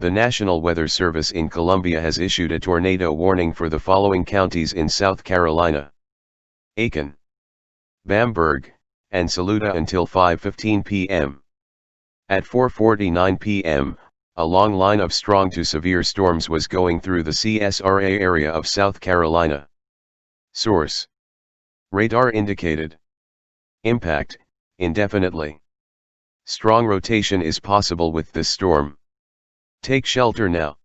The National Weather Service in Columbia has issued a tornado warning for the following counties in South Carolina: Aiken, Bamberg, and Saluda until 5:15 p.m. At 4:49 p.m., a long line of strong to severe storms was going through the CSRA area of South Carolina. Source: radar indicated. Impact: indefinitely. Strong rotation is possible with this storm. Take shelter now.